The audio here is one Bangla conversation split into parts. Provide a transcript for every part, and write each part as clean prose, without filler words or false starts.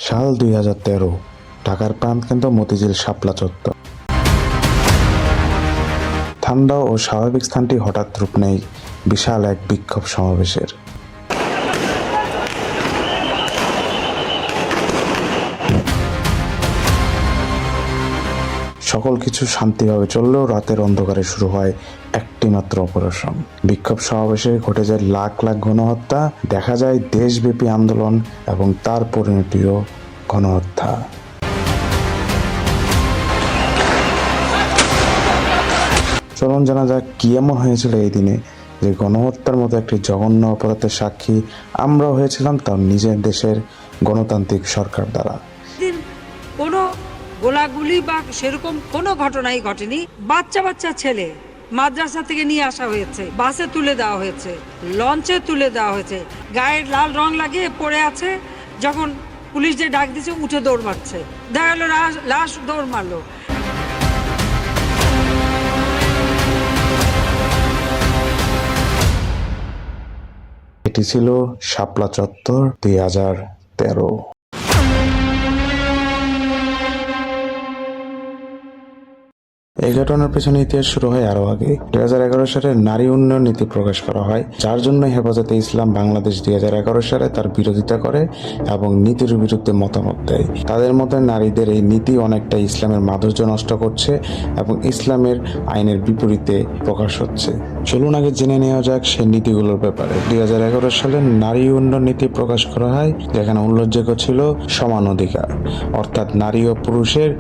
সাল 2013, ঢাকার প্রাণকেন্দ্র মতিঝিল শাপলা চত্বর। ঠান্ডা ও স্বাভাবিক স্থানটি হঠাৎ রূপ নেয় বিশাল এক বিক্ষোভ সমাবেশের। সকল কিছু শান্তিভাবে চললেও রাতের অন্ধকারে শুরু হয় একটি মাত্র অপারেশন। বিক্ষোভ সমাবেশে ঘটে যায় লাখ লাখ গণহত্যা, দেখা যায় দেশব্যাপী আন্দোলন এবং তার পরিণতিও গণহত্যা। চলুন জানা যাক কি এমন হয়েছিল এই দিনে যে গণহত্যার মতো একটি জঘন্য অপরাধের সাক্ষী আমরাও হয়েছিলাম, তার নিজের দেশের গণতান্ত্রিক সরকার দ্বারা। কোনো গোলাগুলি বা সেরকম কোনো ঘটনাই ঘটেনি। বাচ্চা বাচ্চা ছেলে মাদ্রাসা থেকে নিয়ে আসা হয়েছে, বাসে তুলে দেওয়া হয়েছে, লঞ্চে তুলে দেওয়া হয়েছে, গায়ের লাল রং লাগিয়ে পড়ে আছে। যখন পুলিশ যে ডাক দিচ্ছে উঠে দৌড় মারছে, দেখা গেল লাশ দৌড় মারলো। এটি ছিল শাপলা চত্বর 2013। এই ঘটনার পেছনে ইতিহাস শুরু হয় আরো আগে। 2011 সালে নারী উন্নয়ন নীতি প্রকাশ করা হয়, যার জন্য হেফাজতে ইসলাম বাংলাদেশ 2011 সালে তার বিরোধিতা করে এবং নীতির বিরুদ্ধে মতামত দেয়। তাদের মতে নারীদের এই নীতি অনেকটা ইসলামের মাধুর্য নষ্ট করছে এবং ইসলামের আইনের বিপরীতে প্রকাশ হচ্ছে। চলুন আগে জেনে নেওয়া যাক সেই নীতিগুলোর ব্যাপারে। 2011 সালে নারী উন্নয়ন নীতি প্রকাশ করা হয়, যেখানে উল্লেখযোগ্য ছিল সমান অধিকার, অর্থাৎ নারী ও পুরুষের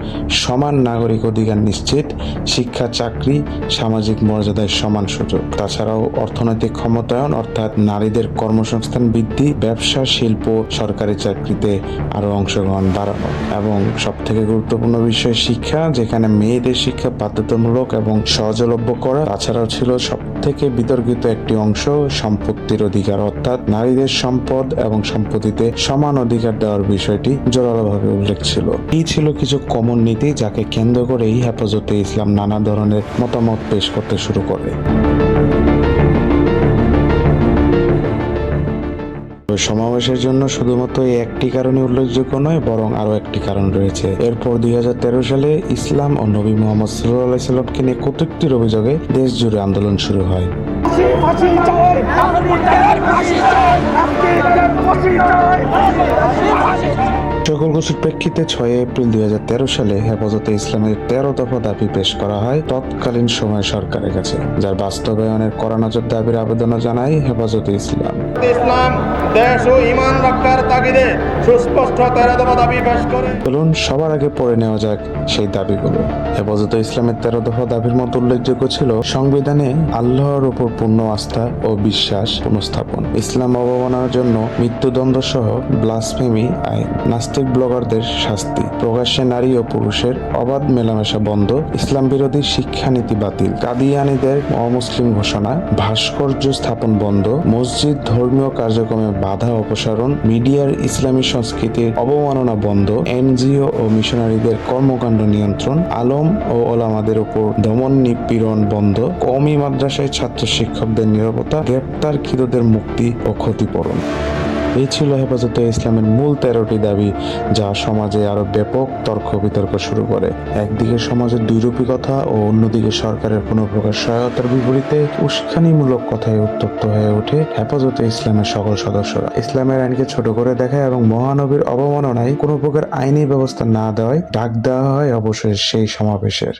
সমান নাগরিক অধিকার নিশ্চিত, শিক্ষা, চাকরি, সামাজিক মর্যাদায় সমান সুযোগ। তাছাড়াও অর্থনৈতিক ক্ষমতায়ন, অর্থাৎ নারীদের কর্মসংস্থান বৃদ্ধি, ব্যবসা, শিল্প, সরকারি চাকরিতে আরো অংশগ্রহণ বাড়ানো এবং সবথেকে গুরুত্বপূর্ণ বিষয় শিক্ষা, যেখানে মেয়েদের শিক্ষা বাধ্যতামূলক এবং সহজলভ্য করা। তাছাড়াও ছিল সবথেকে বিতর্কিত একটি অংশ সম্পত্তির অধিকার, অর্থাৎ নারীদের সম্পদ এবং সম্পত্তিতে সমান অধিকার দেওয়ার বিষয়টি জোরালোভাবে উল্লেখ ছিল। এই ছিল কিছু কমন নীতি যাকে কেন্দ্র করেই হেফাজতে ইসলাম নানা ধরনের মতামত পেশ করতে শুরু করে। সমাবেশের জন্য শুধুমাত্র এই একটি কারণে উল্লেখযোগ্য নয়, বরং আরো একটি কারণ রয়েছে। এরপর 2013 সালে ইসলাম ও নবী মুহাম্মদ সাল্লাল্লাহু আলাইহি সাল্লামকে নিয়ে কটূক্তির অভিযোগে দেশ জুড়ে আন্দোলন শুরু হয়। সকল কিছুর প্রেক্ষিতে 6 এপ্রিল 2013 সালে হেফাজতে ইসলামের 13 দফা দাবি পেশ করা হয় তৎকালীন সময় সরকারের কাছে, যার বাস্তবায়নের কড়া নজর দাবির আবেদনও জানায় হেফাজতে ইসলাম। দেশ ও ঈমান রক্ষার তাগিদে সুস্পষ্ট 13 দফা দাবি পেশ করে। চলুন সবার আগে পড়ে নেওয়া যাক সেই দাবিগুলো। হেফাজতে ইসলামের 13 দফা দাবির মধ্যে উল্লেখযোগ্য ছিল সংবিধানে আল্লাহর উপর পূর্ণ আস্থা ও বিশ্বাস পুনঃস্থাপন, ইসলাম অবমাননার জন্য মৃত্যুদণ্ড সহ ব্লাসফেমি আইন, নাস্তিক ব্লগারদের শাস্তি, প্রকাশ্যে নারী ও পুরুষের অবাধ মেলামেশা বন্ধ, ইসলাম বিরোধী শিক্ষানীতি বাতিল, কাদিয়ানীদের অমুসলিম ঘোষণা, ভাস্কর্য স্থাপন বন্ধ, মসজিদ ধর্মীয় কার্যক্রমে বাধা অপসারণ, মিডিয়ার ইসলামী সংস্কৃতির অবমাননা বন্ধ, এনজিও ও মিশনারিদের কর্মকাণ্ড নিয়ন্ত্রণ, আলম ও ওলামাদের উপর দমন নিপীড়ন বন্ধ, কওমি মাদ্রাসায় ছাত্র শিক্ষকদের নিরাপত্তা, গ্রেপ্তারকৃতদের মুক্তি ও ক্ষতিপূরণ। এই ছিল হেফাজতে ইসলামের মূল 13টি দাবি, যা সমাজে আরো ব্যাপক তর্ক বিতর্ক শুরু করে। একদিকে সমাজের দুইরূপিকতা ও অন্যদিকে সরকারের কোনো প্রকার সহায়তার বিপরীতে উস্কানিমূলক কথায় উত্তপ্ত হয়ে ওঠে হেফাজতে ইসলামের সকল সদস্যরা। ইসলামের আইনকে ছোট করে দেখায় এবং মহানবীর অবমাননায় কোনো প্রকার আইনি ব্যবস্থা না দেওয়ায় ডাক দেওয়া হয় অবশ্যই সেই সমাবেশের।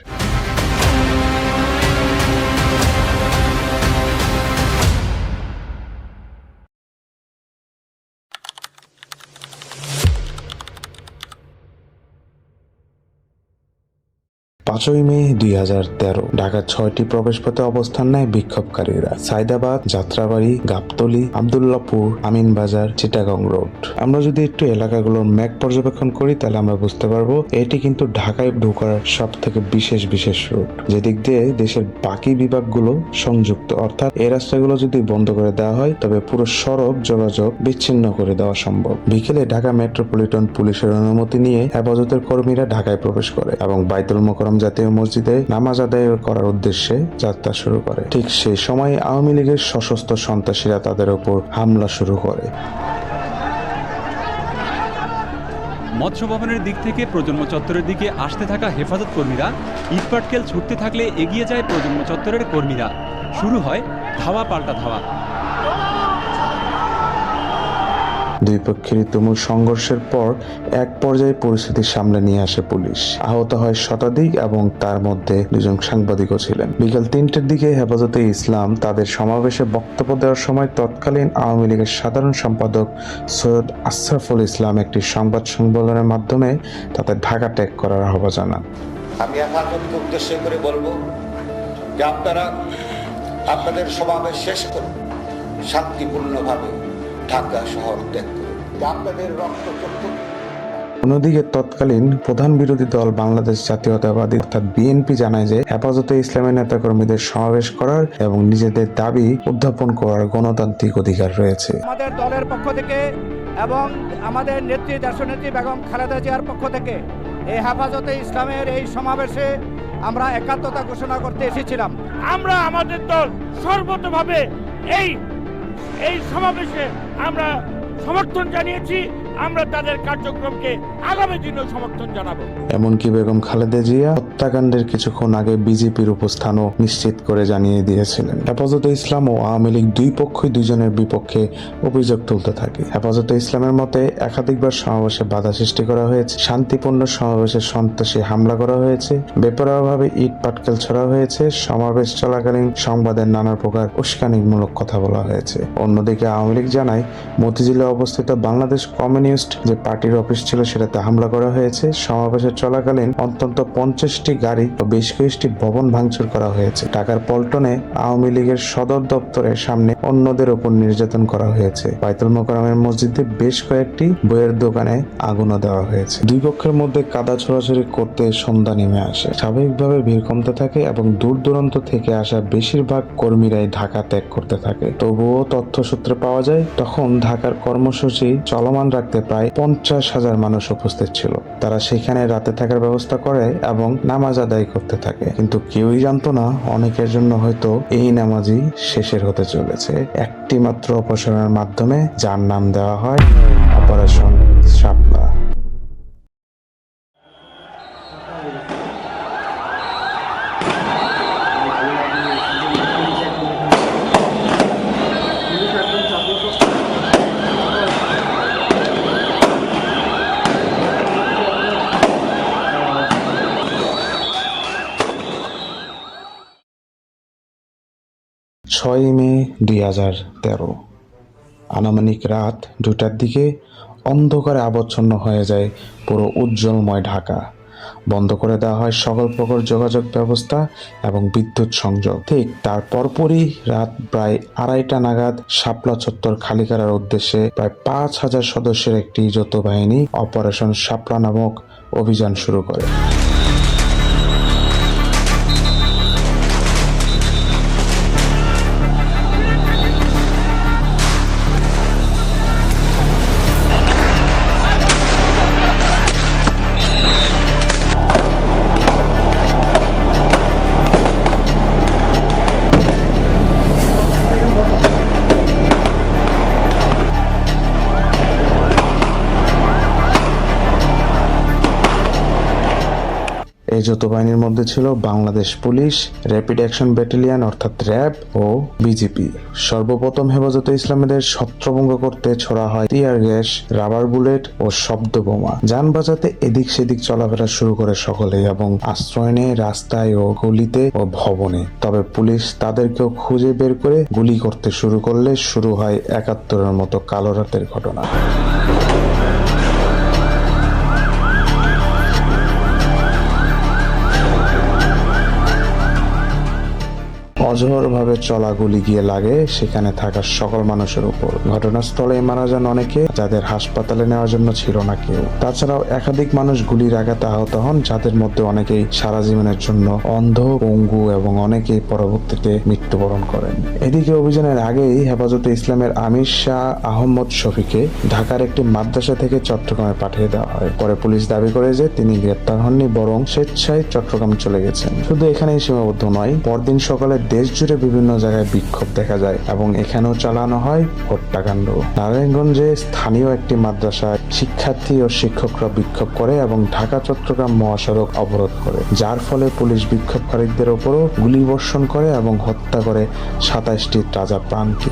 মে 2013 ঢাকার 6টি প্রবেশপথে অবস্থান নেয় বিক্ষোভকারীরা। সাইদাবাদ, যাত্রাবাড়ি, গাবতলী, আব্দুল্লাহপুর, আমিনবাজার, চিটাগং রোড। আমরা যদি একটু এলাকাগুলোর ম্যাপ পর্যবেক্ষণ করি তাহলে আমরা বুঝতে পারবো এটি কিন্তু ঢাকায় ঢোকার সব থেকে বিশেষ রুট, যেদিক দিয়ে দেশের বাকি বিভাগগুলো সংযুক্ত। অর্থাৎ এই রাস্তাগুলো যদি বন্ধ করে দেওয়া হয় তবে পুরো সড়ক যোগাযোগ বিচ্ছিন্ন করে দেওয়া সম্ভব। বিকেলে ঢাকা মেট্রোপলিটন পুলিশের অনুমতি নিয়ে হেফাজতের কর্মীরা ঢাকায় প্রবেশ করে এবং বাইতুল মোকাররম জাতীয় মসজিদে নামাজ আদায় করার উদ্দেশ্যে যাত্রা শুরু করে। ঠিক সেই সময় আওয়ামী লীগের সশস্ত্র সন্ত্রাসীরা তাদের উপর হামলা শুরু করে। মৎস্য ভবনের দিক থেকে প্রজন্ম চত্বরের দিকে আসতে থাকা হেফাজত কর্মীরা ইটপাটকেল ছুটতে থাকলে এগিয়ে যায় প্রজন্ম চত্বরের কর্মীরা। শুরু হয় ধাওয়া পাল্টা ধাওয়া। দুই পক্ষের তুমুল সংঘর্ষের পর এক পর্যায়ে পরিস্থিতি সামলে নিয়ে আসে পুলিশ। আহত হয় শতাধিক এবং তার মধ্যে দুজন সাংবাদিকও ছিলেন। বিকেল 3টার দিকে হেফাজতে ইসলাম তাদের সমাবেশে বক্তব্য দেওয়ার সময় তৎকালীন আওয়ামী লীগের সাধারণ সম্পাদক সৈয়দ আশরাফুল ইসলাম একটি সংবাদ সম্মেলনের মাধ্যমে তাদের ঢাকা ত্যাগ করার আহ্বান জানান। আমি হেফাজতকে উদ্দেশ্য করে বলবো যে আপনারা আপনাদের সমাবেশ শেষ করুন, শান্তিপূর্ণভাবে ঢাকা শহর ত্যাগ করুন। আপনাদের রক্ত চক্ষু। অন্যদিকে তৎকালীন প্রধান বিরোধী দল বাংলাদেশ জাতীয়তাবাদী অর্থাৎ বিএনপি জানায় যে হেফাজতে ইসলামের নেতাকর্মীদের সমাবেশ করার এবং নিজেদের দাবি উত্থাপন করার গণতান্ত্রিক অধিকার রয়েছে। আমাদের দলের পক্ষ থেকে এবং আমাদের নেত্রী দেশনেত্রী বেগম খালেদা জিয়ার পক্ষ থেকে এই হেফাজতে ইসলামের এই সমাবেশে আমরা একাত্মতা ঘোষণা করতে এসেছিলাম। আমরা আমাদের দল সর্বতভাবে এই সমাবেশে আমরা সমর্থন জানিয়েছি। আমরা তাদের কার্যক্রমকে আগামী দিনেও সমর্থন জানাবো। এমনকি বেগম খালেদা জিয়া হত্যাকাণ্ডের কিছুক্ষণ আগে বিজেপির উপস্থানও নিশ্চিত করে জানিয়ে দিয়েছিলেন। হেফাজতে ইসলাম ও আওয়ামী লীগ দুই পক্ষই দুজনের বিপক্ষে অভিযোগ তুলতে থাকে। হেফাজতে ইসলামের মতে একাধিকবার সমাবেশে বাধা সৃষ্টি করা হয়েছে, শান্তিপূর্ণ সমাবেশে সন্ত্রাসী হামলা করা হয়েছে, বেপরোয়াভাবে ইট পাটকেল ছড়া হয়েছে, সমাবেশ চলাকালীন সংবাদের নানা প্রকার উস্কানিমূলক কথা বলা হয়েছে। অন্যদিকে আওয়ামী লীগ জানায় মতিঝিলে অবস্থিত বাংলাদেশ কমিউনিস্ট যে পার্টির অফিস ছিল সেটাতে হামলা করা হয়েছে। সমাবেশের চলাকালীন অন্তত 50টি গাড়ি ও বেশ কয়েকটি ভবন ভাঙচুর করা হয়েছে। ঢাকার পল্টনে আওয়ামী লীগের সদর দপ্তরের সামনে অন্যদের উপর নির্যাতন করা হয়েছে। বাইতুল মোকাররমের মসজিদে বেশ কয়েকটি বইয়ের দোকানে আগুনও দেওয়া হয়েছে। দুই পক্ষের মধ্যে কাদা ছোড়াছুড়ি করতে সন্ধ্যা নেমে আসে। স্বাভাবিকভাবে ভিড় কমতে থাকে এবং দূর দূরান্ত থেকে আসা বেশিরভাগ কর্মীরাই ঢাকা ত্যাগ করতে থাকে। তবুও তথ্য সূত্রে পাওয়া যায় তখন ঢাকার কর্মসূচি চলমান রাখতে প্রায় 50,000 মানুষ উপস্থিত ছিল। তারা সেখানে রাতে থাকার ব্যবস্থা করে এবং নামাজ আদায় করতে থাকে। কিন্তু কেউই জানতো না অনেকের জন্য হয়তো এই নামাজই শেষের হতে চলেছে একটি মাত্র অপসারণের মাধ্যমে, যার নাম দেওয়া হয় অপারেশন শাপলা। মে 2013 আনুমানিক রাত 2টার দিকে অন্ধকারে আবচ্ছন্ন হয়ে যায় পুরো উজ্জ্বলময় ঢাকা। বন্ধ করে দেওয়া হয় সকল প্রকার যোগাযোগ ব্যবস্থা এবং বিদ্যুৎ সংযোগ। ঠিক তার পরপরই রাত প্রায় 2:30টা নাগাদ শাপলা চত্বর খালি করার উদ্দেশ্যে প্রায় 5,000 সদস্যের একটি যৌথ বাহিনী অপারেশন শাপলা নামক অভিযান শুরু করে। এই যৌথ বাহিনীর মধ্যে ছিল Bangladesh police, rapid action battalion অর্থাৎ র্যাব ও বিজিপি। সর্বপ্রথম হেফাজতে ইসলামীদের ছত্রভঙ্গ করতে ছোড়া হয় টিয়ার গ্যাস, রাবার বুলেট ও শব্দ বোমা। যান বাঁচাতে এদিক সেদিক চলাফেরা শুরু করে সকলেই এবং আশ্রয় নেয় রাস্তায় ও গলিতে ও ভবনে। তবে পুলিশ তাদেরকেও খুঁজে বের করে গুলি করতে শুরু করলে শুরু হয় 71-এর মতো কালো রাতের ঘটনা। অঝোরভাবে চলা গুলি গিয়ে লাগে সেখানে থাকা সকল মানুষের উপর। ঘটনাস্থলে মারা যান অনেকে, যাদের হাসপাতালে নেওয়ার জন্য ছিল না কেউ। তাছাড়াও একাধিক মানুষ গুলির আঘাতে আহত হন, যাদের মধ্যে অনেকেই সারা জীবনের জন্য অন্ধ, পঙ্গু এবং অনেকেই পরবর্তীতে মৃত্যুবরণ করেন। এদিকে অভিযানের আগেই হেফাজতে ইসলামের আমির শাহ আহমদ শফিকে ঢাকার একটি মাদ্রাসা থেকে চট্টগ্রামে পাঠিয়ে দেওয়া হয়। পরে পুলিশ দাবি করে যে তিনি গ্রেপ্তার হননি, বরং স্বেচ্ছায় চট্টগ্রাম চলে গেছেন। শুধু এখানেই সীমাবদ্ধ নয়, পরদিন সকালে দেশ জুড়ে বিভিন্ন জায়গায় বিক্ষোভ দেখা যায় এবং এখানেও চালানো হয় হত্যাকাণ্ড। নারায়ণগঞ্জে স্থানীয় একটি মাদ্রাসায় শিক্ষার্থী ও শিক্ষকরা বিক্ষোভ করে এবং ঢাকা চট্টগ্রাম মহাসড়ক অবরোধ করে, যার ফলে পুলিশ বিক্ষোভকারীদের ওপরও গুলিবর্ষণ করে এবং হত্যা করে 27টি তাজা প্রাণকে।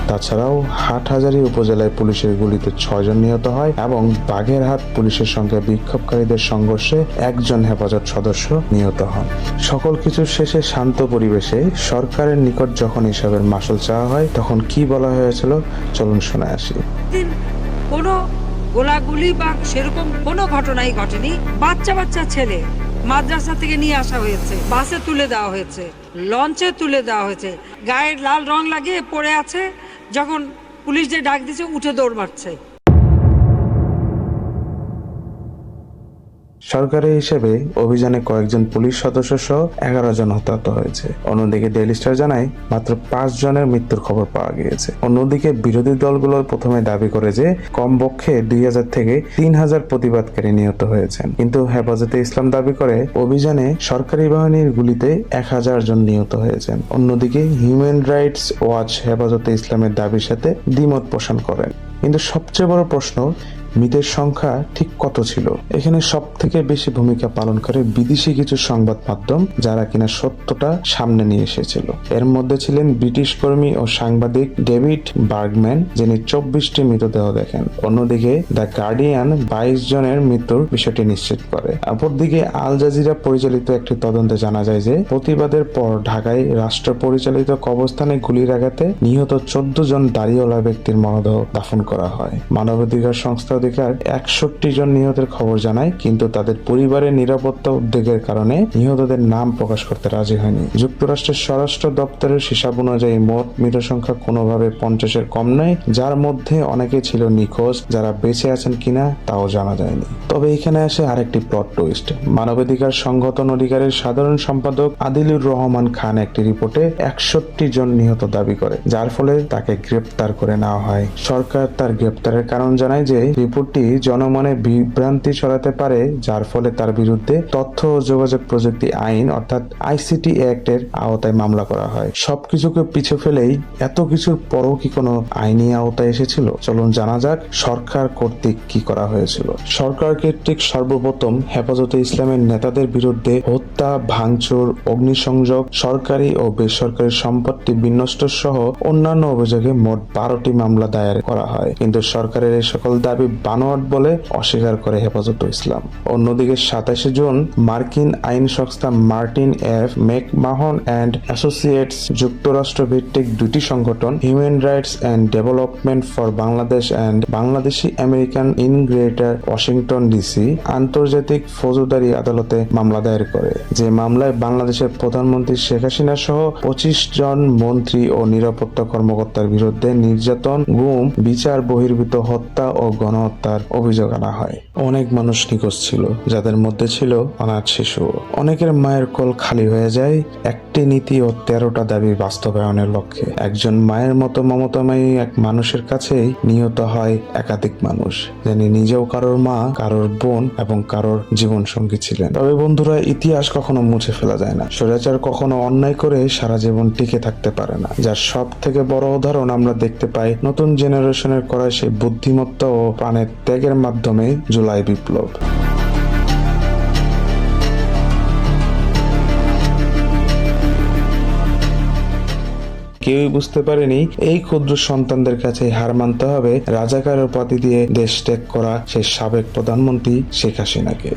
তাছাড়াও হাটহাজারী উপজেলায় পুলিশের গুলিতে 6 জন নিহত হয় এবং বাগেরহাট পুলিশের সঙ্গে বিক্ষোভকারীদের সংঘর্ষে 1 জন হেফাজত সদস্য নিহত হন। সকল কিছুর শেষে শান্ত পরিবেশে সরকারের নিকট যখন হিসাবের মাসুল চাওয়া হয় তখন কি বলা হয়েছিল চলুন শুনে আসি। দিন কোনো গোলাগুলি বা সেরকম কোনো ঘটনাই ঘটেনি। বাচ্চা বাচ্চা ছেলে মাদ্রাসা থেকে নিয়ে আসা হয়েছে, বাসে তুলে দেওয়া হয়েছে, লঞ্চে তুলে দেওয়া হয়েছে, গায়ের লাল রং লাগিয়ে পড়ে আছে, যখন পুলিশ যে ডাক দিচ্ছে উঠে দৌড় মারছে। সরকারি হিসেবে অভিযানে কয়েকজন পুলিশ সদস্য সহ 11 জন হতাহত হয়েছে। অন্যদিকে ডেইলি স্টার জানায় মাত্র 5 জনের মৃত্যুর খবর পাওয়া গিয়েছে। অন্যদিকে বিরোধী দলগুলো প্রথমে দাবি করে যে কমপক্ষে 2000 থেকে 3000 প্রতিবাদকারী নিহত হয়েছেন, কিন্তু হেফাজতে ইসলাম দাবি করে অভিযানে সরকারি বাহিনীর গুলিতে 1000 জন নিহত হয়েছেন। অন্যদিকে হিউম্যান রাইটস ওয়াচ হেফাজতে ইসলামের দাবির সাথে দ্বিমত পোষণ করেন। কিন্তু সবচেয়ে বড় প্রশ্ন, মৃতের সংখ্যা ঠিক কত ছিল? এখানে সব থেকে বেশি ভূমিকা পালন করে বিদেশি কিছু সংবাদ মাধ্যম, যারা কিনা সত্যটা সামনে নিয়ে এসেছিল। এর মধ্যে ছিলেন ব্রিটিশ কর্মী ও সাংবাদিক ডেভিড বার্গম্যান, যিনি 24টি মৃতদেহ দেখেন। অন্যদিকে দ্য গার্ডিয়ান 22 জনের মৃত্যুর বিষয়টি নিশ্চিত করে। অপরদিকে আল জাজিরা পরিচালিত একটি তদন্তে জানা যায় যে প্রতিবাদের পর ঢাকায় রাষ্ট্র পরিচালিত কবরস্থানে গুলির আঘাতে নিহত 14 জন দাড়িওয়ালা ব্যক্তির মরদেহ দাফন করা হয়। মানবাধিকার সংস্থা অধিকার 61 জন নিহতের খবর জানায়, কিন্তু তাদের পরিবারের নিরাপত্তা উদ্বেগের কারণে নিহতদের নাম প্রকাশ করতে রাজি হয়নি। যুক্তরাষ্ট্রের স্বরাষ্ট্র দপ্তরের হিসাব অনুযায়ী মোট মৃত সংখ্যা কোনোভাবে 50-এর কম নয়, যার মধ্যে অনেকে ছিল নিখোঁজ, যারা বেঁচে আছেন কিনা তাও জানা যায়নি। তবে এখানে আসে আরেকটি প্লট টুইস্ট। মানবাধিকার সংগঠন অধিকারের সাধারণ সম্পাদক আদিলুর রহমান খান একটি রিপোর্টে 61 জন নিহত দাবি করে, যার ফলে তাকে গ্রেপ্তার করে নেওয়া হয়। সরকার তার গ্রেপ্তারের কারণ জানায় যে রিপোর্টটি জনমনে বিভ্রান্তি ছড়াতে পারে, যার ফলে তার বিরুদ্ধে তথ্য ও যোগাযোগ প্রযুক্তি আইন অর্থাৎ আইসিটি অ্যাক্টের আওতায় মামলা করা হয়। সবকিছুকে পিছু ফেলেই এত কিছুর পরও কি কোনো আইনি আওতায় এসেছিল? চলুন জানা যাক সরকার কর্তৃক কি করা হয়েছিল। সরকার কর্তৃক সর্বপ্রথম হেফাজতে ইসলামের নেতাদের বিরুদ্ধে হত্যা, ভাঙচুর, অগ্নিসংযোগ, সরকারি ও বেসরকারি সম্পত্তি বিনষ্ট সহ অন্যান্য অভিযোগে মোট 12টি মামলা দায়ের করা হয়, কিন্তু সরকারের এই সকল দাবি বানোয়াট বলে অস্বীকার করে হেফাজতে ইসলাম। অন্যদিকে 27 জুন মার্কিন আইন সংস্থা Martin F McMahon and associates যুক্তরাষ্ট্র ভিত্তিক দুটি সংগঠন human rights and development for Bangladesh and Bangladeshi American in greater Washington DC আন্তর্জাতিক ফৌজদারি আদালতে মামলা দায়ের করে, যে মামলায় বাংলাদেশের প্রধানমন্ত্রী শেখ হাসিনা সহ 25 জন মন্ত্রী ও নিরাপত্তা কর্মকর্তার বিরুদ্ধে নির্যাতন, গুম, বিচার বহির্ভূত হত্যা ও গণহত্যার অভিযোগ আনা হয়। অনেক মানুষ নিখোঁজ ছিল, যাদের মধ্যে ছিল অনাথ শিশু। অনেকের মায়ের কোল খালি হয়ে যায় একটি নীতি ও 13টা দাবি বাস্তবায়নের লক্ষ্যে। একজন মায়ের মতো মমতাময়ী এক মানুষের কাছেই নিহত হয় একাধিক মানুষ, যিনি নিজেও কারোর মা, কারোর বোন এবং কারোর জীবন সঙ্গী ছিলেন। তবে বন্ধুরা, ইতিহাস কখনো মুছে ফেলা যায় না। স্বৈরাচার কখনো অন্যায় করে সারা জীবন টিকে থাকতে পারে না, যার সব থেকে বড় উদাহরণ আমরা দেখতে পাই নতুন জেনারেশনের করা সেই বুদ্ধিমত্তা ও প্রাণের ত্যাগের মাধ্যমে জুলাই বিপ্লব। কেউই বুঝতে পারেনি এই ক্ষুদ্র সন্তানদের কাছে হার মানতে হবে রাজাকারের উপাধি দিয়ে দেশ ত্যাগ করা সেই সাবেক প্রধানমন্ত্রী শেখ হাসিনাকে।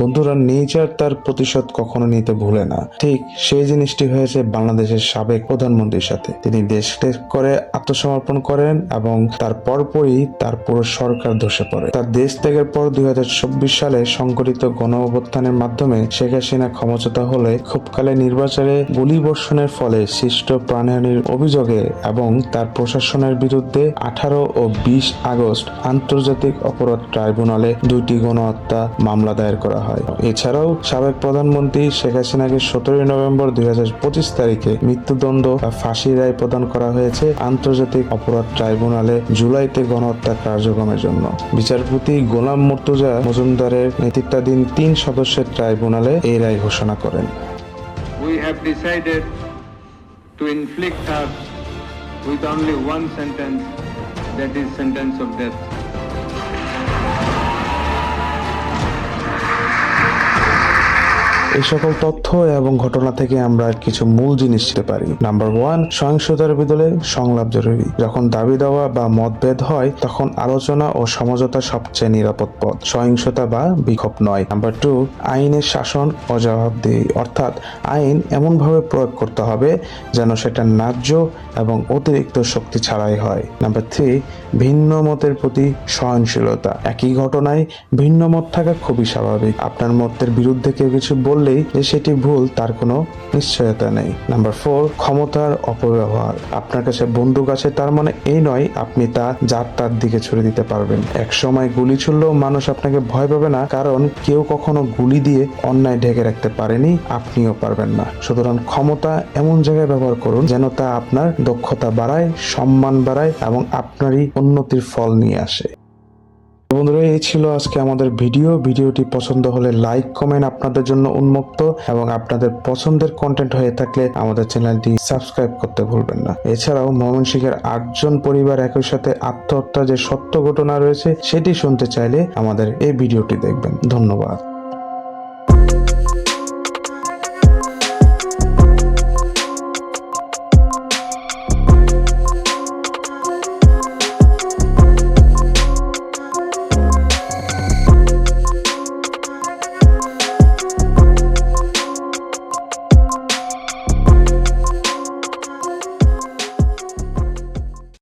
বন্ধুরা, নেচার তার প্রতিশোধ কখনো নিতে ভুলে না। ঠিক সেই জিনিসটি হয়েছে বাংলাদেশের সাবেক প্রধানমন্ত্রীর সাথে। তিনি দেশ ত্যাগ করে আত্মসমর্পণ করেন এবং তার পরপরই তার পুরো সরকার ধসে পড়ে। তার দেশ ত্যাগের পর 2024 সালে সংগঠিত গণঅভ্যুত্থানের মাধ্যমে শেখ হাসিনা ক্ষমতাচ্যুত হলে খুবকালে নির্বাচনে গুলিবর্ষণের ফলে সৃষ্ট প্রাণহানির অভিযোগে এবং তার প্রশাসনের বিরুদ্ধে 18 ও 20 আগস্ট আন্তর্জাতিক অপরাধ ট্রাইব্যুনালে 2টি গণহত্যা মামলা দায়ের করা হয়। এছাড়াও সাবেক প্রধানমন্ত্রী শেখ হাসিনাকে 17 নভেম্বর 2025 তারিখে মৃত্যুদণ্ড বা ফাঁসির রায় প্রদান করা হয়েছে আন্তর্জাতিক অপরাধ ট্রাইব্যুনালে জুলাইতে গণহত্যা কার্যক্রমের জন্য। বিচারপতি গোলাম মুর্তজা মজুমদারের নেতৃত্বাধীন 3 সদস্যের ট্রাইব্যুনালে এই রায় ঘোষণা করেন। We have decided to inflict her with only one sentence, that is sentence of death. এই সকল তথ্য এবং ঘটনা থেকে আমরা কিছু মূল জিনিস শিখতে পারি। নাম্বার 1, সহিংসতার বিরুদ্ধে সংলাপ জরুরি। যখন দাবি দেওয়া বা মতভেদ হয় তখন আলোচনা ও সমঝোতা সবচেয়ে নিরাপদ পথ, সহিংসতা বা বিক্ষোভ নয়। নাম্বার 2, আইনের শাসন ও জবাবদিহি, অর্থাৎ আইন এমনভাবে প্রয়োগ করতে হবে যেন সেটা ন্যায্য এবং অতিরিক্ত শক্তি ছাড়াই হয়। নাম্বার 3, ভিন্ন মতের প্রতি সহনশীলতা। একই ঘটনায় ভিন্ন মত থাকা খুবই স্বাভাবিক। আপনার মতের বিরুদ্ধে কেউ কিছু বললেই যে সেটি ভুল তার কোনো নিশ্চয়তা নেই। নাম্বার 4, ক্ষমতার অপব্যবহার। আপনার কাছে বন্দুক আছে তার মানে এই নয় আপনি তা যার তার দিকে ছুড়ে দিতে পারবেন। এক সময় গুলি ছুড়লেও মানুষ আপনাকে ভয় পাবে না, কারণ কেউ কখনো গুলি দিয়ে অন্যায় ঢেকে রাখতে পারেনি, আপনিও পারবেন না। সুতরাং ক্ষমতা এমন জায়গায় ব্যবহার করুন যেন তা আপনার দক্ষতা বাড়ায়, সম্মান বাড়ায় এবং আপনারই উন্নতির ফল নিয়ে আসে। বন্ধুরা, এই ছিল আজকে আমাদের ভিডিওটি পছন্দ হলে লাইক কমেন্ট আপনাদের জন্য উন্মুক্ত, এবং আপনাদের পছন্দের কন্টেন্ট হয়ে থাকলে আমাদের চ্যানেলটি সাবস্ক্রাইব করতে ভুলবেন না। এছাড়াও ময়মনসিংহের 8 জন পরিবার একই সাথে আত্মহত্যা যে সত্য ঘটনা রয়েছে সেটি শুনতে চাইলে আমাদের এই ভিডিওটি দেখবেন। ধন্যবাদ।